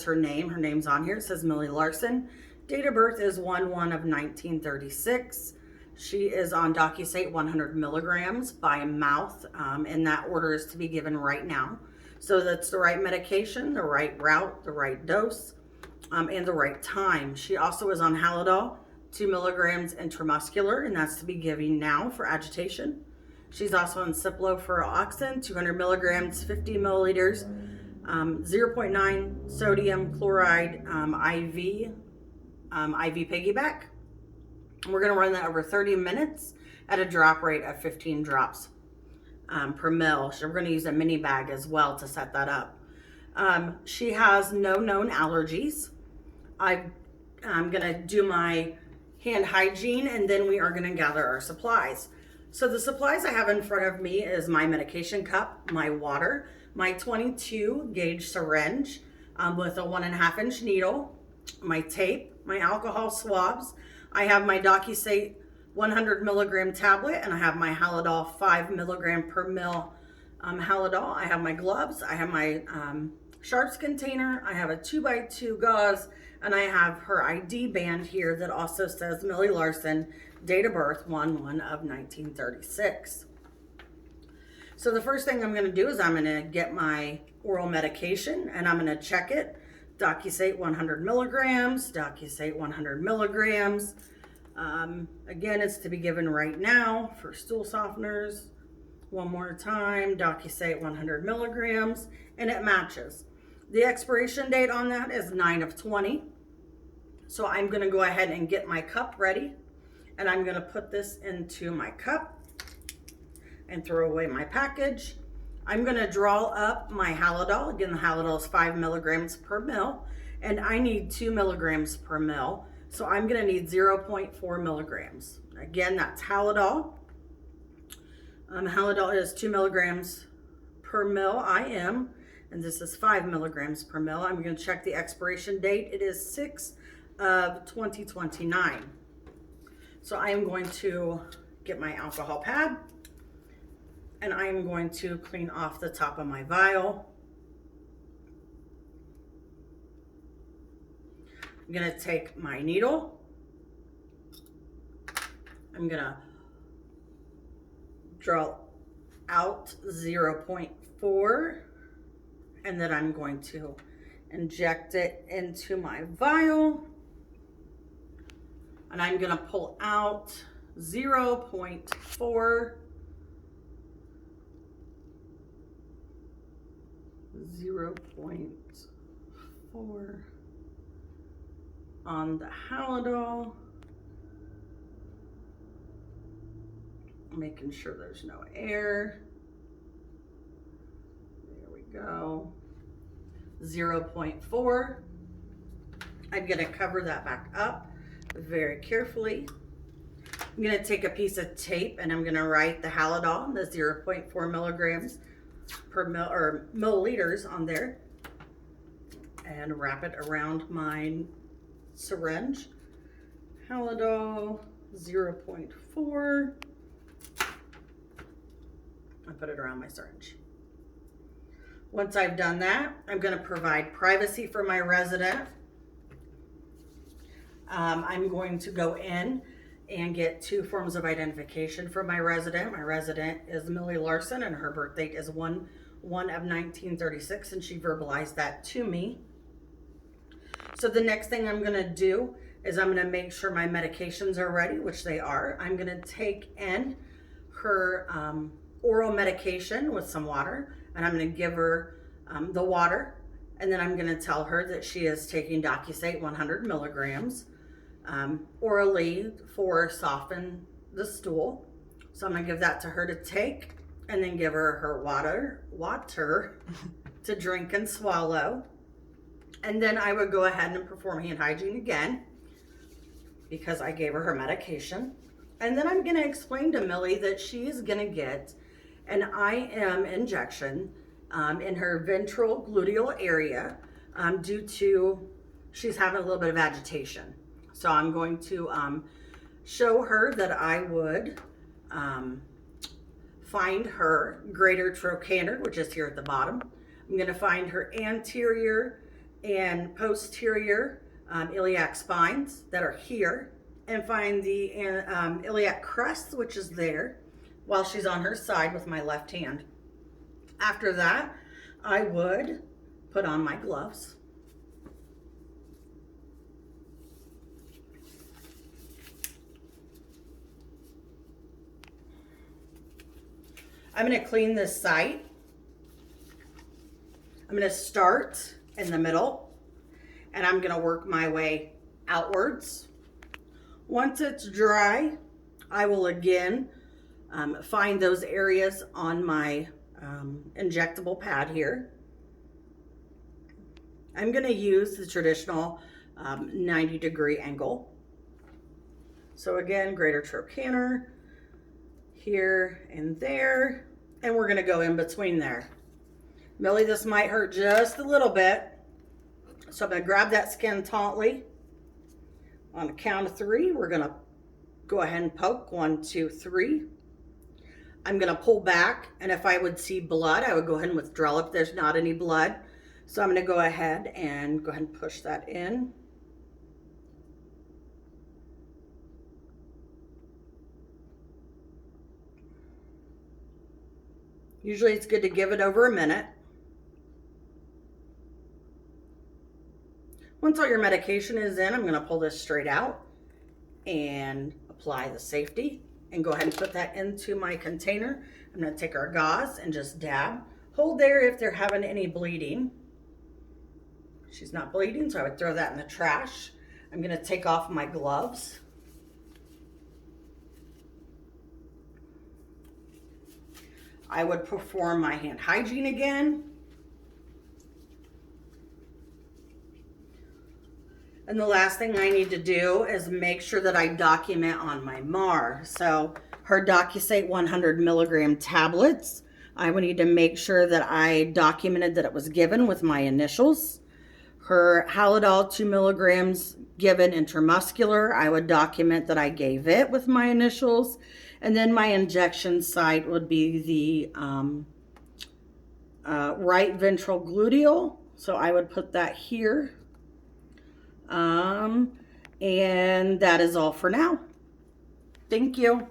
Her name's on here. It says Millie Larson. Date of birth is 1/1 of 1936. She is on Docusate 100 milligrams by mouth, and that order is to be given right now. So that's the right medication, the right route, the right dose, and the right time. She also is on Halidol, 2 milligrams intramuscular, and that's to be given now for agitation. She's also on ciprofloxacin, 200 milligrams, 50 milliliters, 0.9 sodium chloride IV piggyback. We're going to run that over 30 minutes at a drop rate of 15 drops per mil. So we're going to use a mini bag as well to set that up. She has no known allergies. I'm going to do my hand hygiene, and then we are going to gather our supplies. So the supplies I have in front of me is my medication cup, my water, my 22 gauge syringe with a 1.5 inch needle, my tape, my alcohol swabs. I have my Docusate 100 milligram tablet, and I have my Halidol 5 milligram per mil Halidol. I have my gloves, I have my sharps container, I have a 2x2 gauze, and I have her ID band here that also says Millie Larson, date of birth 1/1 of 1936. So the first thing I'm going to do is I'm going to get my oral medication, and I'm going to check it. Docusate 100 milligrams, Docusate 100 milligrams. Again, it's to be given right now for stool softeners. One more time, Docusate 100 milligrams, and it matches. The expiration date on that is 9/20. So I'm going to go ahead and get my cup ready, and I'm going to put this into my cup and throw away my package. I'm going to draw up my Halidol. Again, the Halidol is 5 milligrams per mil, and I need 2 milligrams per mil. So I'm going to need 0.4 milligrams. Again, that's Halidol. Halidol is 2 milligrams per mil IM, and this is 5 milligrams per mil. I'm going to check the expiration date. It is 6/2029. So I am going to get my alcohol pad, and I am going to clean off the top of my vial. I'm going to take my needle. I'm going to draw out 0.4, and then I'm going to inject it into my vial, and I'm going to pull out 0.4. 0.4 on the Halidol, making sure there's no air. There we go. 0.4. I'm going to cover that back up very carefully. I'm going to take a piece of tape, and I'm going to write the Halidol, the 0.4 milligrams per mil or milliliters on there, and wrap it around my syringe. Halidol 0.4. I put it around my syringe. Once I've done that, I'm going to provide privacy for my resident. I'm going to go in and get 2 forms of identification for my resident. My resident is Millie Larson, and her birth date is 1/1 of 1936, and she verbalized that to me. So the next thing I'm going to do is I'm going to make sure my medications are ready, which they are. I'm going to take in her oral medication with some water, and I'm going to give her the water, and then I'm going to tell her that she is taking Docusate 100 milligrams orally for soften the stool. So I'm going to give that to her to take, and then give her her water to drink and swallow. And then I would go ahead and perform hand hygiene again because I gave her her medication. And then I'm going to explain to Millie that she is going to get an IM injection in her ventral gluteal area due to she's having a little bit of agitation. So I'm going to show her that I would find her greater trochanter, which is here at the bottom. I'm going to find her anterior and posterior iliac spines that are here, and find the iliac crest, which is there, while she's on her side with my left hand. After that, I would put on my gloves. I'm going to clean this site. I'm going to start in the middle, and I'm going to work my way outwards. Once it's dry, I will again find those areas on my injectable pad here. I'm going to use the traditional 90-degree angle. So again, greater trochanter here and there, and we're going to go in between there. Millie, this might hurt just a little bit, so I'm going to grab that skin tautly. On the count of 3, we're going to go ahead and poke. 1, 2, 3. I'm going to pull back, and if I would see blood, I would go ahead and withdraw if there's not any blood. So I'm going to go ahead and push that in. Usually it's good to give it over a minute. Once all your medication is in, I'm going to pull this straight out and apply the safety and go ahead and put that into my container. I'm going to take our gauze and just dab. Hold there if they're having any bleeding. She's not bleeding, so I would throw that in the trash. I'm going to take off my gloves. I would perform my hand hygiene again. And the last thing I need to do is make sure that I document on my MAR. So her DocuSate 100 milligram tablets, I would need to make sure that I documented that it was given with my initials. Her Halidol 2 milligrams given intramuscular, I would document that I gave it with my initials. And then my injection site would be the right ventral gluteal. So I would put that here. And that is all for now. Thank you.